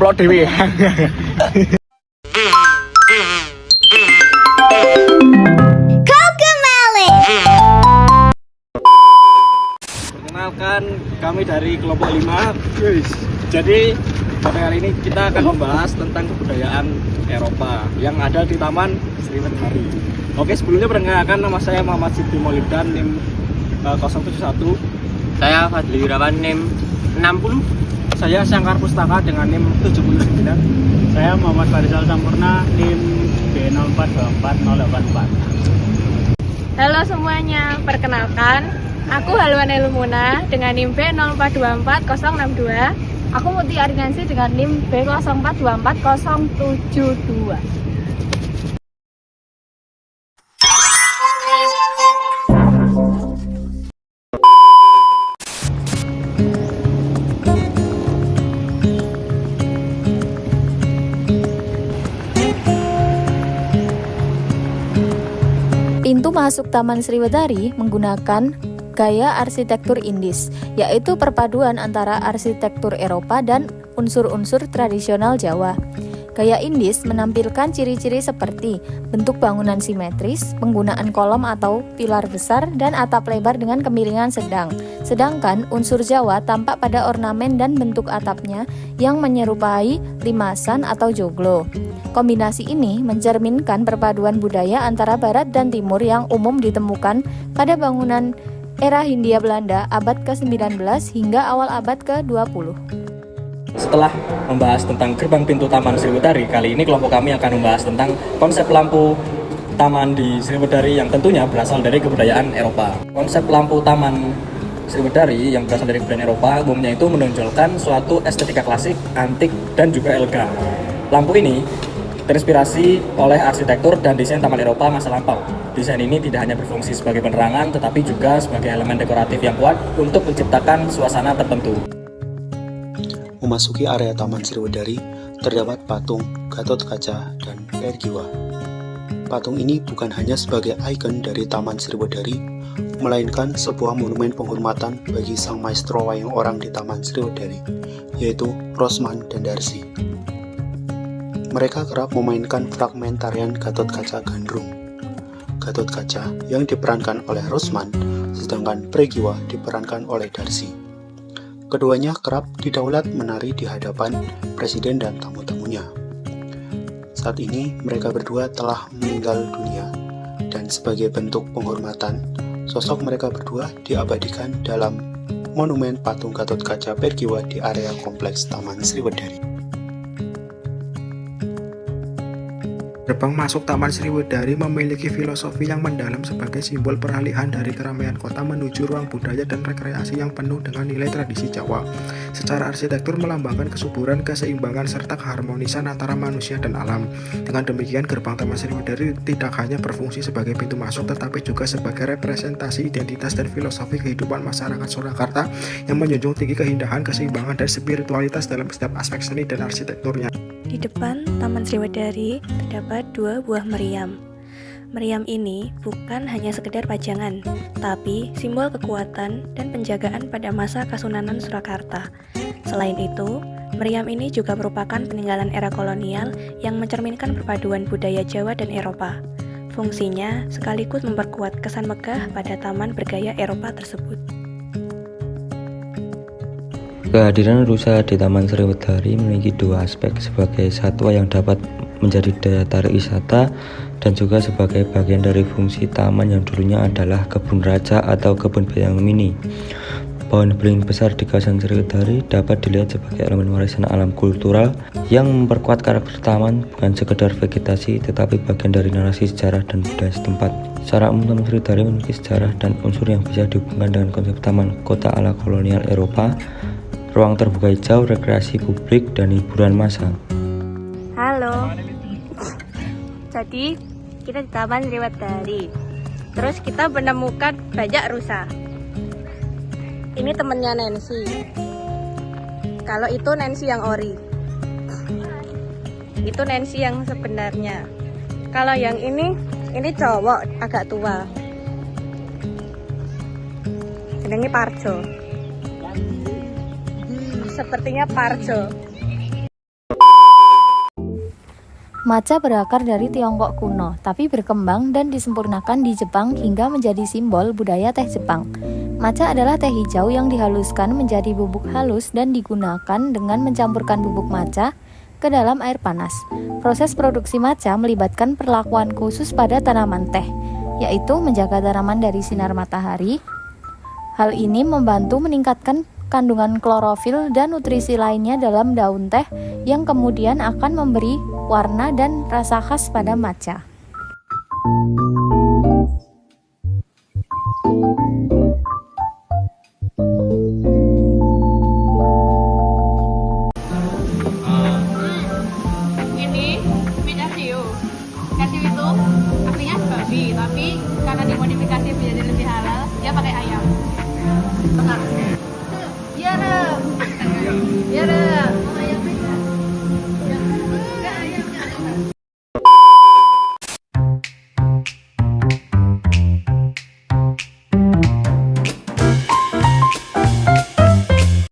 ngeplok dewe. Perkenalkan, kami dari kelompok 5. Jadi pada kali ini kita akan membahas tentang kebudayaan Eropa yang ada di Taman Sriwedari. Oke, sebelumnya perkenalkan, nama saya Muhammad Siti Mauliddan, NIM 071. Saya Fadli Wirawan, NIM 60. Saya Sangkar Pustaka dengan NIM 79. Saya Muhammad Farizal Sampurna, NIM B0424084. Halo semuanya, perkenalkan, aku Halwan Elmuna dengan NIM B0424062. Aku Muti Arinansi dengan NIM B0424072. Pintu masuk Taman Sriwedari menggunakan gaya arsitektur Indis, yaitu perpaduan antara arsitektur Eropa dan unsur-unsur tradisional Jawa. Gaya Indis menampilkan ciri-ciri seperti bentuk bangunan simetris, penggunaan kolom atau pilar besar, dan atap lebar dengan kemiringan sedang. Sedangkan unsur Jawa tampak pada ornamen dan bentuk atapnya yang menyerupai limasan atau joglo. Kombinasi ini mencerminkan perpaduan budaya antara Barat dan Timur yang umum ditemukan pada bangunan era Hindia Belanda abad ke-19 hingga awal abad ke-20. Setelah membahas tentang gerbang pintu Taman Sriwedari, kali ini kelompok kami akan membahas tentang konsep lampu taman di Sriwedari yang tentunya berasal dari kebudayaan Eropa. Konsep lampu Taman Sriwedari yang berasal dari kebudayaan Eropa umumnya itu menonjolkan suatu estetika klasik, antik, dan juga elegan. Lampu ini terinspirasi oleh arsitektur dan desain taman Eropa masa lampau. Desain ini tidak hanya berfungsi sebagai penerangan, tetapi juga sebagai elemen dekoratif yang kuat untuk menciptakan suasana tertentu. Memasuki area Taman Sriwedari, terdapat patung Gatotkaca dan Pergiwa. Patung ini bukan hanya sebagai ikon dari Taman Sriwedari, melainkan sebuah monumen penghormatan bagi sang maestro wayang orang di Taman Sriwedari, yaitu Rosman dan Darsi. Mereka kerap memainkan fragmen tarian Gatotkaca Gandrung. Gatotkaca yang diperankan oleh Rosman, sedangkan Pregiwa diperankan oleh Darsi. Keduanya kerap didaulat menari di hadapan presiden dan tamu-tamunya. Saat ini mereka berdua telah meninggal dunia, dan sebagai bentuk penghormatan, sosok mereka berdua diabadikan dalam monumen patung Gatotkaca Pergiwa di area kompleks Taman Sriwedari. Gerbang masuk Taman Sriwedari memiliki filosofi yang mendalam sebagai simbol peralihan dari keramaian kota menuju ruang budaya dan rekreasi yang penuh dengan nilai tradisi Jawa. Secara arsitektur melambangkan kesuburan, keseimbangan, serta keharmonisan antara manusia dan alam. Dengan demikian, gerbang Taman Sriwedari tidak hanya berfungsi sebagai pintu masuk, tetapi juga sebagai representasi identitas dan filosofi kehidupan masyarakat Surakarta yang menjunjung tinggi keindahan, keseimbangan, dan spiritualitas dalam setiap aspek seni dan arsitekturnya. Di depan Taman Sriwedari terdapat 2 buah meriam. Meriam ini bukan hanya sekedar pajangan, tapi simbol kekuatan dan penjagaan pada masa Kasunanan Surakarta. Selain itu, meriam ini juga merupakan peninggalan era kolonial yang mencerminkan perpaduan budaya Jawa dan Eropa. Fungsinya sekaligus memperkuat kesan megah pada taman bergaya Eropa tersebut. Kehadiran rusa di Taman Sriwedari memiliki 2 aspek, sebagai satwa yang dapat menjadi daya tarik wisata dan juga sebagai bagian dari fungsi taman yang dulunya adalah kebun raja atau kebun binatang mini. Pohon beringin besar di kawasan Sriwedari dapat dilihat sebagai elemen warisan alam kultural yang memperkuat karakter taman, bukan sekedar vegetasi tetapi bagian dari narasi sejarah dan budaya setempat. Secara umum, Taman Sriwedari memiliki sejarah dan unsur yang bisa dihubungkan dengan konsep taman kota ala kolonial Eropa, ruang terbuka hijau, rekreasi publik, dan hiburan massal. Halo. Jadi, kita di Taman Sriwedari. Terus kita menemukan banyak rusa. Ini temennya Nancy. Kalau itu Nancy yang ori. Itu Nancy yang sebenarnya. Kalau yang ini cowok agak tua. Jenenge Parjo. Sepertinya Parjo. Matcha berakar dari Tiongkok kuno, tapi berkembang dan disempurnakan di Jepang hingga menjadi simbol budaya teh Jepang. Matcha adalah teh hijau yang dihaluskan menjadi bubuk halus dan digunakan dengan mencampurkan bubuk matcha ke dalam air panas. Proses produksi matcha melibatkan perlakuan khusus pada tanaman teh, yaitu menjaga tanaman dari sinar matahari. Hal ini membantu meningkatkan kandungan klorofil dan nutrisi lainnya dalam daun teh yang kemudian akan memberi warna dan rasa khas pada matcha. Ini mie cashew. Cashew itu aslinya babi, tapi karena dimodifikasi menjadi lebih halal, dia pakai ayam. Benar. Iya, Rem. Iya, Rem. Ayam